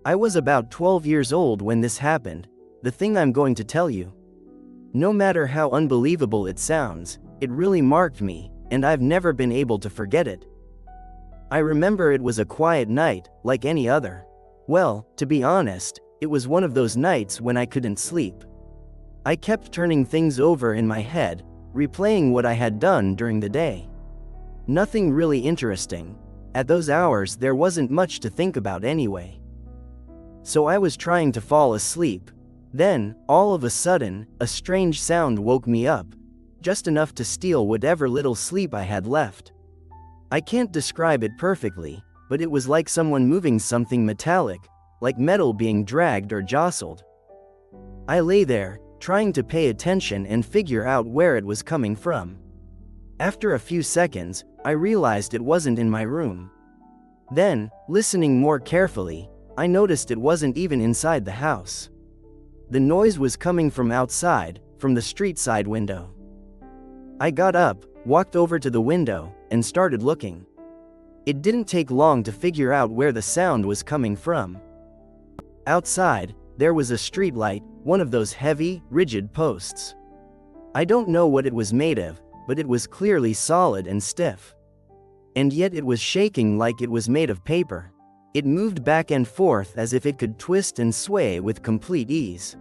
I was about 12 years old when this happened, the thing I'm going to tell you. No matter how unbelievable it sounds, it really marked me, and I've never been able to forget it. I remember it was a quiet night, like any other. Well, to be honest, it was one of those nights when I couldn't sleep. I kept turning things over in my head, replaying what I had done during the day. Nothing really interesting. At those hours there wasn't much to think about anyway. So I was trying to fall asleep. Then, all of a sudden, a strange sound woke me up, just enough to steal whatever little sleep I had left. I can't describe it perfectly, but it was like someone moving something metallic, like metal being dragged or jostled. I lay there, trying to pay attention and figure out where it was coming from. After a few seconds, I realized it wasn't in my room. Then, listening more carefully, I noticed it wasn't even inside the house. The noise was coming from outside, from the street side window. I got up, walked over to the window, and started looking. It didn't take long to figure out where the sound was coming from. Outside, there was a streetlight, one of those heavy, rigid posts. I don't know what it was made of, but it was clearly solid and stiff. And yet it was shaking like it was made of paper. It moved back and forth as if it could twist and sway with complete ease.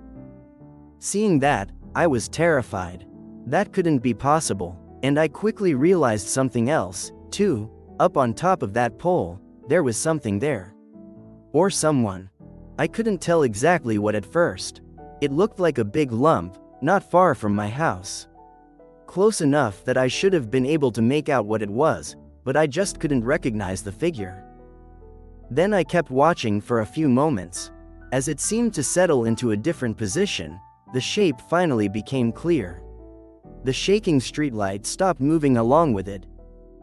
Seeing that, I was terrified. That couldn't be possible, and I quickly realized something else, too. Up on top of that pole, there was something there. Or someone. I couldn't tell exactly what at first. It looked like a big lump, not far from my house. Close enough that I should have been able to make out what it was, but I just couldn't recognize the figure. Then I kept watching for a few moments. As it seemed to settle into a different position, the shape finally became clear. The shaking streetlight stopped moving along with it.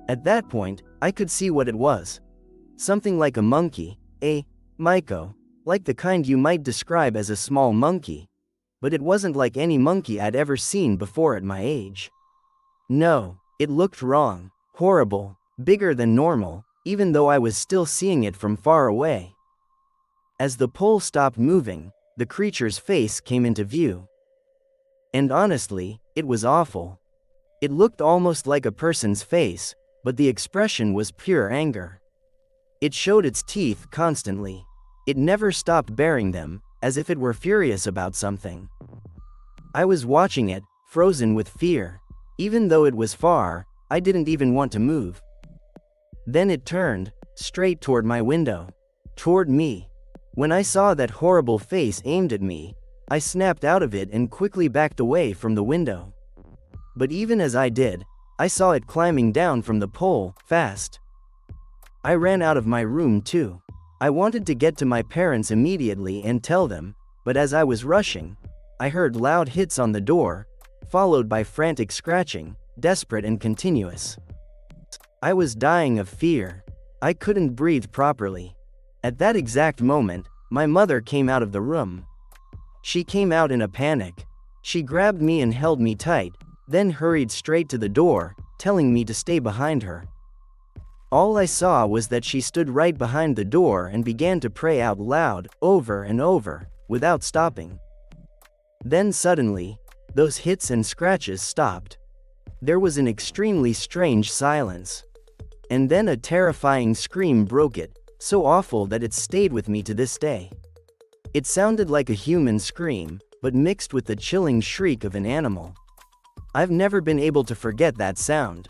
At that point, I could see what it was. Something like a monkey, a Mico, like the kind you might describe as a small monkey. But it wasn't like any monkey I'd ever seen before at my age. No, it looked wrong, horrible, bigger than normal, even though I was still seeing it from far away. As the pole stopped moving, the creature's face came into view. And honestly, it was awful. It looked almost like a person's face, but the expression was pure anger. It showed its teeth constantly. It never stopped baring them, as if it were furious about something. I was watching it, frozen with fear. Even though it was far, I didn't even want to move. Then it turned, straight toward my window. Toward me. When I saw that horrible face aimed at me, I snapped out of it and quickly backed away from the window. But even as I did, I saw it climbing down from the pole, fast. I ran out of my room too. I wanted to get to my parents immediately and tell them, but as I was rushing, I heard loud hits on the door, followed by frantic scratching, desperate and continuous. I was dying of fear. I couldn't breathe properly. At that exact moment, my mother came out of the room. She came out in a panic. She grabbed me and held me tight, then hurried straight to the door, telling me to stay behind her. All I saw was that she stood right behind the door and began to pray out loud, over and over, without stopping. Then suddenly, those hits and scratches stopped. There was an extremely strange silence. And then a terrifying scream broke it, so awful that it stayed with me to this day. It sounded like a human scream, but mixed with the chilling shriek of an animal. I've never been able to forget that sound.